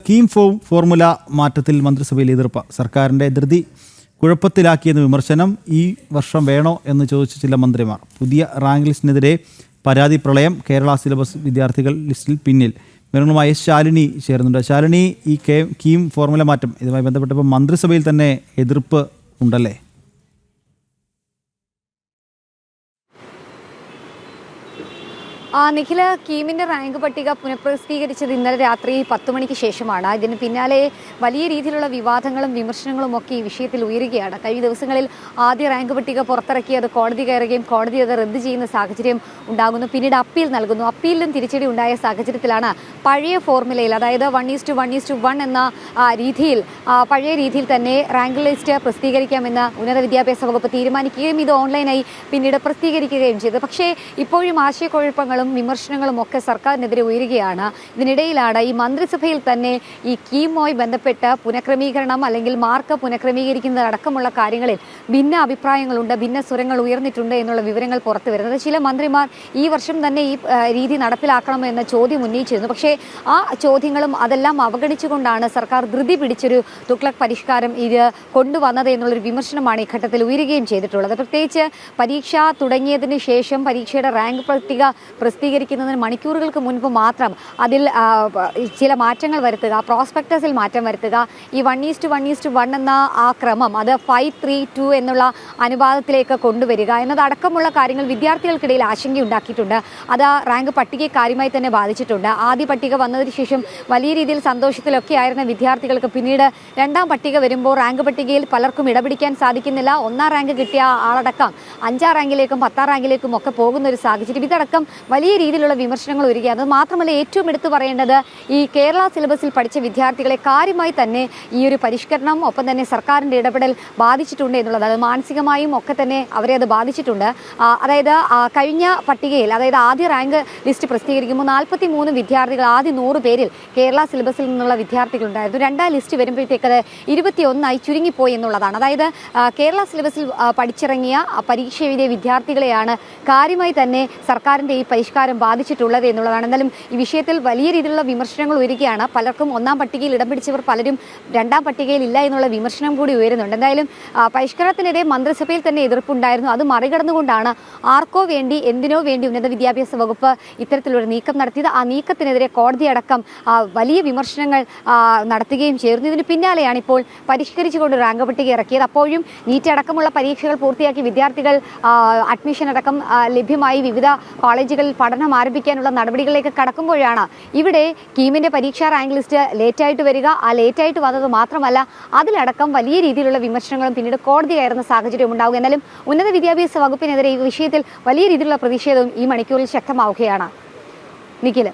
KEAM formula മാറ്റത്തിൽ മന്ത്രിസഭയിൽ എതിർപ്പ്. സർക്കാരിൻ്റെ ധൃതി കുഴപ്പത്തിലാക്കിയെന്ന് വിമർശനം. ഈ വർഷം വേണോ എന്ന് ചോദിച്ച ചില മന്ത്രിമാർ. പുതിയ റാങ്ക് ലിസ്റ്റിനെതിരെ പരാതി പ്രളയം. കേരള സിലബസ് വിദ്യാർത്ഥികൾ ലിസ്റ്റിൽ പിന്നിൽ. വിവരങ്ങളുമായി ശാലിനി ചേരുന്നുണ്ട്. ശാലിനി, ഈ കീം ഫോർമുല മാറ്റം ഇതുമായി ബന്ധപ്പെട്ടപ്പോൾ മന്ത്രിസഭയിൽ തന്നെ എതിർപ്പ് ഉണ്ടല്ലേ? നിഖില, കീമിൻ്റെ റാങ്ക് പട്ടിക പുനഃപ്രസിദ്ധീകരിച്ചത് ഇന്നലെ രാത്രി 10 മണിക്ക് ശേഷമാണ്. ഇതിന് പിന്നാലെ വലിയ രീതിയിലുള്ള വിവാദങ്ങളും വിമർശനങ്ങളും ഒക്കെ ഈ വിഷയത്തിൽ ഉയരുകയാണ്. കഴിഞ്ഞ ദിവസങ്ങളിൽ ആദ്യ റാങ്ക് പട്ടിക പുറത്തിറക്കി അത് കോടതി കയറുകയും കോടതി അത് റദ്ദ് ചെയ്യുന്ന സാഹചര്യം ഉണ്ടാകുന്നു. പിന്നീട് അപ്പീൽ നൽകുന്നു. അപ്പീലിലും തിരിച്ചടി ഉണ്ടായ സാഹചര്യത്തിലാണ് പഴയ ഫോർമുലയിൽ, അതായത് 1:1:1 എന്ന രീതിയിൽ, പഴയ രീതിയിൽ തന്നെ റാങ്ക് ലിസ്റ്റ് പ്രസിദ്ധീകരിക്കാമെന്ന് ഉന്നത വിദ്യാഭ്യാസ വകുപ്പ് തീരുമാനിക്കുകയും ഇത് ഓൺലൈനായി പിന്നീട് പ്രസിദ്ധീകരിക്കുകയും ചെയ്തു. പക്ഷേ ഇപ്പോഴും ആശയക്കുഴപ്പങ്ങളും വിമർശനങ്ങളും ഒക്കെ സർക്കാരിനെതിരെ ഉയരുകയാണ്. ഇതിനിടയിലാണ് ഈ മന്ത്രിസഭയിൽ തന്നെ ഈ കീമുമായി ബന്ധപ്പെട്ട് പുനഃക്രമീകരണം അല്ലെങ്കിൽ മാർക്ക് പുനഃക്രമീകരിക്കുന്നതടക്കമുള്ള കാര്യങ്ങളിൽ ഭിന്ന അഭിപ്രായങ്ങളുണ്ട്, ഭിന്ന സ്വരങ്ങൾ ഉയർന്നിട്ടുണ്ട് എന്നുള്ള വിവരങ്ങൾ പുറത്തു വരുന്നത്. ചില മന്ത്രിമാർ ഈ വർഷം തന്നെ ഈ രീതി നടപ്പിലാക്കണമെന്ന ചോദ്യം ഉന്നയിച്ചിരുന്നു. പക്ഷേ ആ ചോദ്യങ്ങളും അതെല്ലാം അവഗണിച്ചുകൊണ്ടാണ് സർക്കാർ ധൃതി പിടിച്ചൊരു തുഗ്ലക് പരിഷ്കാരം ഇത് കൊണ്ടുവന്നത് എന്നുള്ളൊരു വിമർശനമാണ് ഈ ഘട്ടത്തിൽ ഉയരുകയും ചെയ്തിട്ടുള്ളത്. പ്രത്യേകിച്ച് പരീക്ഷ തുടങ്ങിയതിന് ശേഷം പരീക്ഷയുടെ റാങ്ക് പട്ടിക പ്രസിദ്ധീകരിക്കുന്നതിന് മണിക്കൂറുകൾക്ക് മുൻപ് മാത്രം അതിൽ ചില മാറ്റങ്ങൾ വരുത്തുക, പ്രോസ്പെക്ടസിൽ മാറ്റം വരുത്തുക, ഈ 1:1:1 എന്ന ആ ക്രമം അത് 5:3:2 എന്നുള്ള അനുപാതത്തിലേക്ക് കൊണ്ടുവരിക എന്നതടക്കമുള്ള കാര്യങ്ങൾ വിദ്യാർത്ഥികൾക്കിടയിൽ ആശങ്കയുണ്ടാക്കിയിട്ടുണ്ട്. അത് റാങ്ക് പട്ടികയെ കാര്യമായി തന്നെ ബാധിച്ചിട്ടുണ്ട്. ആദ്യ പട്ടിക വന്നതിന് ശേഷം വലിയ രീതിയിൽ സന്തോഷത്തിലൊക്കെ ആയിരുന്ന വിദ്യാർത്ഥികൾക്ക് പിന്നീട് രണ്ടാം പട്ടിക വരുമ്പോൾ റാങ്ക് പട്ടികയിൽ പലർക്കും ഇടപിടിക്കാൻ സാധിക്കുന്നില്ല. 1ാം റാങ്ക് കിട്ടിയ ആളടക്കം 5ാം റാങ്കിലേക്കും 10ാം റാങ്കിലേക്കും ഒക്കെ പോകുന്ന ഒരു സാഹചര്യം. ഇതടക്കം വലിയ രീതിയിലുള്ള വിമർശനങ്ങൾ വരികയാണ്. അത് മാത്രമല്ല, ഏറ്റവും എടുത്തു പറയേണ്ടത് ഈ കേരള സിലബസിൽ പഠിച്ച വിദ്യാർത്ഥികളെ കാര്യമായി തന്നെ ഈ ഒരു പരിഷ്കരണം ഒപ്പം തന്നെ സർക്കാരിൻ്റെ ഇടപെടൽ ബാധിച്ചിട്ടുണ്ട് എന്നുള്ളത്. അത് മാനസികമായും ഒക്കെ തന്നെ അവരെ അത് ബാധിച്ചിട്ടുണ്ട്. അതായത് കഴിഞ്ഞ പട്ടികയിൽ, അതായത് ആദ്യ റാങ്ക് ലിസ്റ്റ് പ്രസിദ്ധീകരിക്കുമ്പോൾ 43 വിദ്യാർത്ഥികൾ, ആദ്യ 100 പേരിൽ കേരള സിലബസിൽ നിന്നുള്ള വിദ്യാർത്ഥികളുണ്ടായിരുന്നു. 2ാം ലിസ്റ്റ് വരുമ്പോഴത്തേക്കത് 21 ചുരുങ്ങിപ്പോയി എന്നുള്ളതാണ്. അതായത് കേരള സിലബസിൽ പഠിച്ചിറങ്ങിയ പരീക്ഷ എഴുതിയ വിദ്യാർത്ഥികളെയാണ് കാര്യമായി തന്നെ സർക്കാരിൻ്റെ ഈ പരിഷ്കാരം ബാധിച്ചിട്ടുള്ളത് എന്നുള്ളതാണ്. എന്നാലും ഈ വിഷയത്തിൽ വലിയ രീതിയിലുള്ള വിമർശനങ്ങൾ ഉയരുകയാണ്. പലർക്കും 1ാം പട്ടികയിൽ ഇടം പിടിച്ചവർ പലരും 2ാം പട്ടികയിൽ ഇല്ല എന്നുള്ള വിമർശനം കൂടി ഉയരുന്നുണ്ട്. എന്തായാലും പരിഷ്കരണത്തിനെതിരെ മന്ത്രിസഭയിൽ തന്നെ എതിർപ്പുണ്ടായിരുന്നു. അത് മറികടന്നുകൊണ്ടാണ് ആർക്കോ വേണ്ടി എന്തിനോ വേണ്ടി ഉന്നത വിദ്യാഭ്യാസ വകുപ്പ് ഇത്തരത്തിലൊരു നീക്കം നടത്തിയത്. ആ നീക്കത്തിനെതിരെ കോടതിയടക്കം വലിയ വിമർശനങ്ങൾ നടത്തുകയും ചേർന്നു. ഇതിന് പിന്നാലെയാണ് ഇപ്പോൾ പരിഷ്കരിച്ചുകൊണ്ട് റാങ്ക് പട്ടിക ഇറക്കിയത്. അപ്പോഴും നീറ്റ് അടക്കമുള്ള പരീക്ഷകൾ പൂർത്തിയാക്കി വിദ്യാർത്ഥികൾ അഡ്മിഷൻ അടക്കം ലഭ്യമായി വിവിധ കോളേജുകളിൽ പഠനം ആരംഭിക്കാനുള്ള നടപടികളിലേക്ക് കടക്കുമ്പോഴാണ് ഇവിടെ കീമിൻ്റെ പരീക്ഷാ റാങ്ക് ലിസ്റ്റ് ലേറ്റായിട്ട് വരിക. ആ ലേറ്റായിട്ട് വന്നത് മാത്രമല്ല, അതിലടക്കം വലിയ രീതിയിലുള്ള വിമർശനങ്ങളും പിന്നീട് കോടതി കയറുന്ന സാഹചര്യം ഉണ്ടാവുക. എന്നാലും ഉന്നത വിദ്യാഭ്യാസ വകുപ്പിനെതിരെ ഈ വിഷയത്തിൽ വലിയ രീതിയിലുള്ള പ്രതിഷേധവും ഈ മണിക്കൂറിൽ ശക്തമാവുകയാണ്. നിഖിൽ.